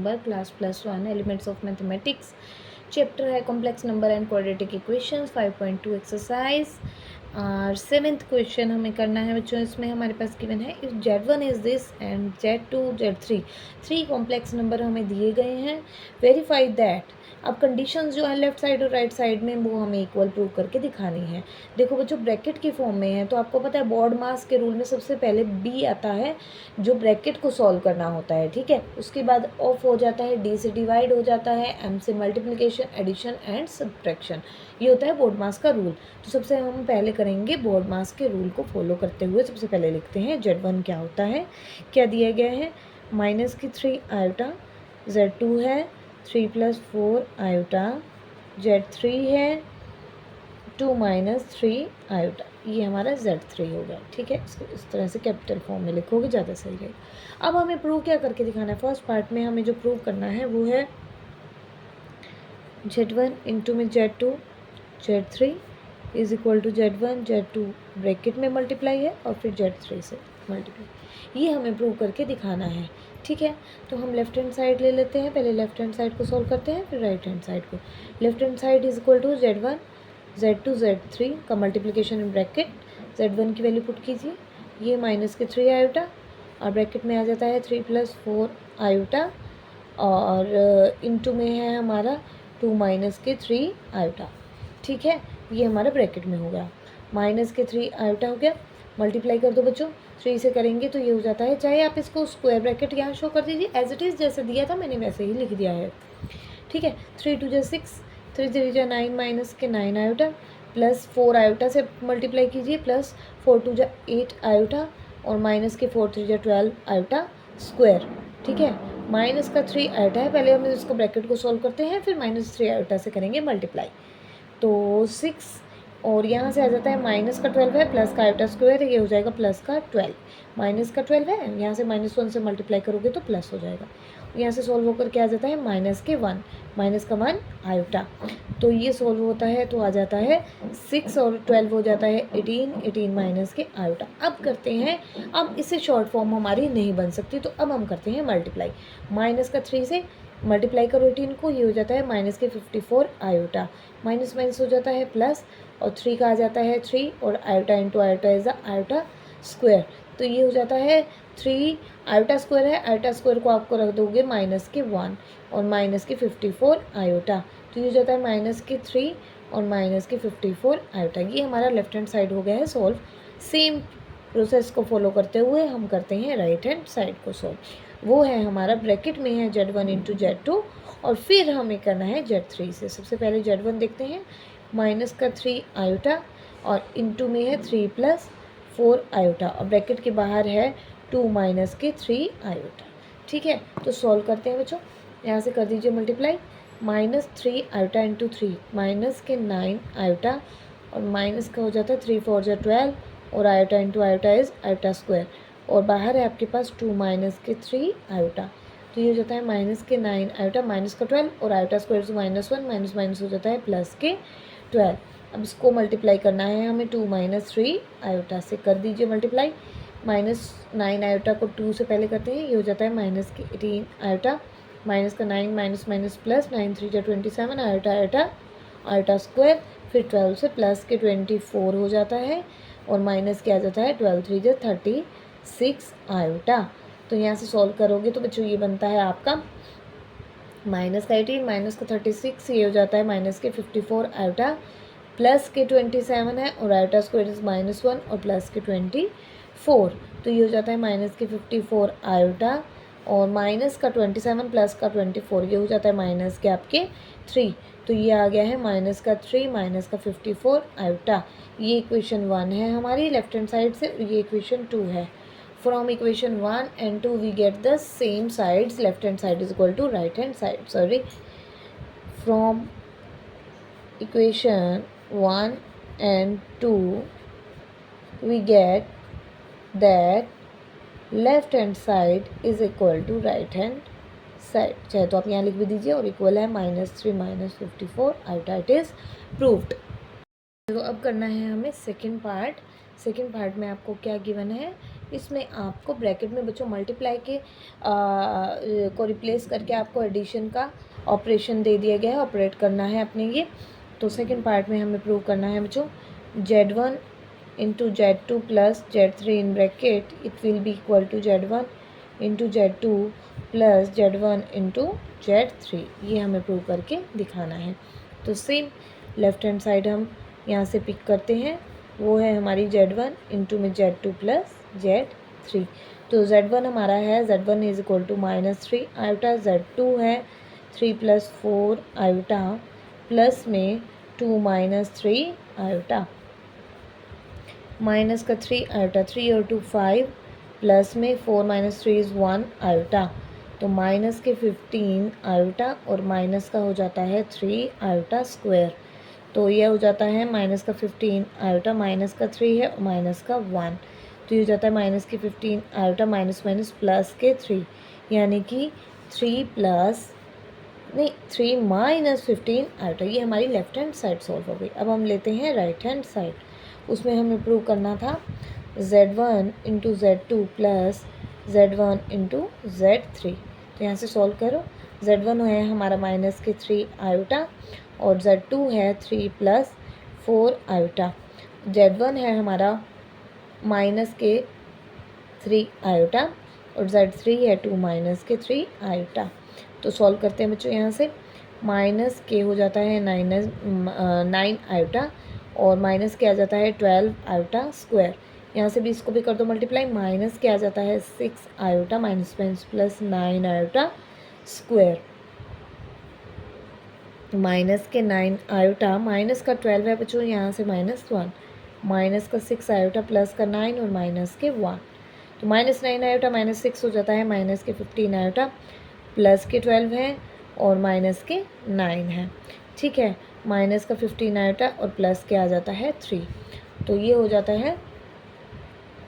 Number class +1 elements of mathematics chapter है complex number and quadratic equations 5.2 exercise और 7th question हमें करना है बच्चों। इसमें हमारे पास गिवन है if Z1 is this and Z2 Z3 3 complex number हमें दिए गए हैं, वेरीफाई दैट। अब कंडीशंस जो है लेफ्ट साइड और राइट साइड में वो हमें इक्वल प्रूव करके दिखानी है। देखो बच्चों ब्रैकेट की फॉर्म में है तो आपको पता है बोर्ड मास के रूल में सबसे पहले बी आता है जो ब्रैकेट को सॉल्व करना होता है, ठीक है। उसके बाद ऑफ हो जाता है, डी से डिवाइड हो जाता है, एम से मल्टीप्लिकेशन, एडिशन एंड सब्ट्रैक्शन, ये होता है बोर्ड मास का रूल। तो सबसे हम पहले करेंगे बोर्ड मास के रूल को फॉलो करते हुए सबसे पहले लिखते हैं Z1 क्या होता है, क्या दिया गया है -3 आयोटा, Z2 है 3 + 4 आयोटा, Z3 है 2 - 3 आयोटा, ये हमारा Z3 हो गया, ठीक है। इसको इस तरह से कैपिटल फॉर्म में लिखोगे ज़्यादा सही रहेगा। अब हमें प्रूव क्या करके दिखाना है, फर्स्ट पार्ट में हमें जो प्रूव करना है वो है Z1 इंटू में Z2 Z3 is equal to Z1 Z2 bracket में मल्टीप्लाई है और फिर Z3 से मल्टीप्लाई, ये हमें प्रूव करके दिखाना है, ठीक है। तो हम लेफ्ट हैंड साइड ले लेते हैं, पहले लेफ्ट हैंड साइड को सॉल्व करते हैं फिर राइट हैंड साइड को। Left hand side is equal to Z1 Z2 Z3 का मल्टीप्लिकेशन इन ब्रैकेट, Z1 की वैल्यू पुट कीजिए, ये -3 आयोटा और ब्रैकेट में आ जाता है 3 + 4 आयोटा और इनटू में है हमारा 2 - 3 आयोटा, ठीक है। ये हमारा ब्रैकेट में हो गया, -3 आयोटा हो गया, मल्टीप्लाई कर दो बच्चों, 3 से करेंगे तो ये हो जाता है, चाहे आप इसको स्क्वायर ब्रैकेट यहाँ शो कर दीजिए एज इट इज़, जैसे दिया था मैंने वैसे ही लिख दिया है, ठीक है। 3 × 2 = 6, 3 × 3 = 9 -9 आयोटा प्लस 4 आयोटा से मल्टीप्लाई कीजिए प्लस 4 × 2 = 8 आयोटा और -4 × 3 = 12 आयोटा स्क्वायर, ठीक है। -3 आयोटा है, पहले हम इसको ब्रैकेट को सॉल्व करते हैं फिर -3 आयोटा से करेंगे मल्टीप्लाई, तो 6 और यहाँ से आ जाता है -12 है प्लस का आयोटा स्क्वायर है, ये हो जाएगा +12, -12 है, यहाँ से -1 से मल्टीप्लाई करोगे तो प्लस हो जाएगा, यहाँ से सॉल्व होकर क्या आ जाता है -1 आयोटा, तो ये सॉल्व होता है तो आ जाता है 6 और 12 हो जाता है 18 माइनस के आयोटा। अब करते हैं, अब इससे शॉर्ट फॉर्म हमारी नहीं बन सकती तो अब हम करते हैं मल्टीप्लाई, -3 से मल्टीप्लाई करो 18 को, ये हो जाता है -54 आयोटा, माइनस माइनस हो जाता है प्लस और 3 का आ जाता है 3 और iota into iota is the iota square, तो ये हो जाता है 3 आयोटा स्क्वायर है, आयोटा स्क्वायर को आपको रख दोगे -1 और -54 आयोटा, तो ये हो जाता है -3 और -54 आयोटा। ये हमारा लेफ्ट हैंड साइड हो गया है सॉल्व। सेम प्रोसेस को फॉलो करते हुए हम करते हैं राइट हैंड साइड को सॉल्व, वो है हमारा ब्रैकेट में है Z1 इंटू Z2 और फिर हमें करना है Z3 से। सबसे पहले Z1 देखते हैं, -3 आयोटा और इंटू में है 3 + 4 आयोटा और ब्रैकेट के बाहर है 2 - 3 आयोटा, ठीक है। तो सॉल्व करते हैं बच्चों, यहाँ से कर दीजिए मल्टीप्लाई, -3 आयोटा इंटू 3 -9 आयोटा और माइनस का हो जाता है 3 × 4 = 12 और iota into iota is iota square और बाहर है आपके पास 2 - 3 आयोटा, तो ये हो जाता है -9 आयोटा -12 और आयोटा स्क्वायर से -1 माइनस माइनस हो जाता है +12। अब इसको मल्टीप्लाई करना है हमें 2 - 3 आयोटा से, कर दीजिए मल्टीप्लाई, -9 आयोटा को 2 से पहले करते हैं, ये हो जाता है -18 iota, -9 minus minus plus 9 × 3 = 27 iota iota iota square, फिर 12 से +24 हो जाता है और माइनस क्या आ जाता है 12 × 3 = 36 आयोटा। तो यहाँ से सॉल्व करोगे तो बच्चों ये बनता है आपका -18 -36, ये हो जाता है -54 आयोटा प्लस के 27 है और आयोटा स्क्वायर इज -1 और प्लस के 24, तो ये हो जाता है -54 आयोटा और माइनस का 27 प्लस का 24, ये हो जाता है माइनस के आपके 3, तो ये आ गया है -3 -54 आयोटा। ये इक्वेशन 1 है हमारी लेफ्ट हैंड साइड से, ये इक्वेशन 2 है। From equation 1 and 2 we get the same sides, left hand side is equal to right hand side, sorry. From equation 1 and 2 we get that left hand side is equal to right hand side, चाहे तो आप यहाँ लिख भी दीजिए और equal है -3 -54 iota, it is proved. तो अब करना है हमें सेकेंड पार्ट में आपको क्या गिवन है, इसमें आपको ब्रैकेट में बच्चों मल्टीप्लाई के को रिप्लेस करके आपको एडिशन का ऑपरेशन दे दिया गया है, ऑपरेट करना है अपने ये। तो सेकंड पार्ट में हमें प्रूव करना है बच्चों Z1 into Z2 plus Z3 in bracket it will be equal to Z1 into Z2 plus Z1 into Z3, ये हमें प्रूव करके दिखाना है। तो सेम लेफ्ट हैंड साइड हम यहाँ से पिक करते हैं, वो है हमारी Z1 इंटू में Z2 प्लस Z3। तो Z1 हमारा है Z1 is equal to -3 iota, Z2 है 3 + 4 आयोटा प्लस में 2 - 3 आयोटा, माइनस का 3 आयोटा, 3 और 2 5 प्लस में 4 - 3 इज़ 1 आयोटा, तो माइनस के 15 आयोटा और माइनस का हो जाता है 3 आयोटा स्क्वायर। तो ये हो जाता है माइनस का 15 आयोटा, माइनस का 3 है और माइनस का 1, तो ये हो जाता है माइनस के 15 आयोटा माइनस माइनस प्लस के 3, यानी कि 3 - 15 आयोटा। ये हमारी लेफ्ट हैंड साइड सॉल्व हो गई। अब हम लेते हैं राइट हैंड साइड, उसमें हमें प्रूव करना था Z1 into Z2 plus Z1 into Z3। तो यहाँ से सॉल्व करो, Z1 है हमारा माइनस के 3 आयोटा और Z2 है 3 + 4 आयोटा, Z1 है हमारा माइनस के 3 आयोटा और Z3 है 2 - के 3 आयोटा। तो सॉल्व करते हैं बच्चों, यहाँ से माइनस के हो जाता है 9 आयोटा और माइनस के आ जाता है 12 आयोटा स्क्वायर, यहाँ से भी इसको भी कर दो मल्टीप्लाई, माइनस के आ जाता है 6 iota minus plus 9 iota square, minus के 9 आयोटा, माइनस का 12 है बच्चों, यहाँ से -1, माइनस का 6 आयोटा प्लस का 9 और माइनस के 1, तो -9 आयोटा -6 हो जाता है माइनस के 15 आयोटा प्लस के 12 है और माइनस के 9 है, ठीक है। माइनस का 15 आयोटा और प्लस के आ जाता है 3, तो ये हो जाता है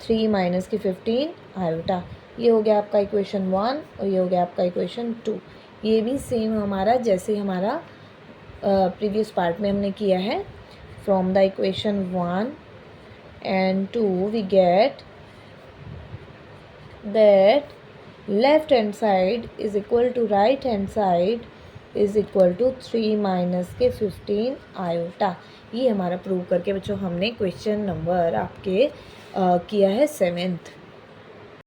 3 - के 15 आयोटा। ये हो गया आपका इक्वेशन 1 और ये हो गया आपका इक्वेशन 2। ये भी सेम हमारा जैसे हमारा प्रीवियस पार्ट में हमने किया है। From the equation 1 and 2 we get that left hand side is equal to right hand side is equal to 3 - के 15 आयोटा। ये हमारा प्रूव करके बच्चों हमने क्वेश्चन नंबर आपके किया है 7th।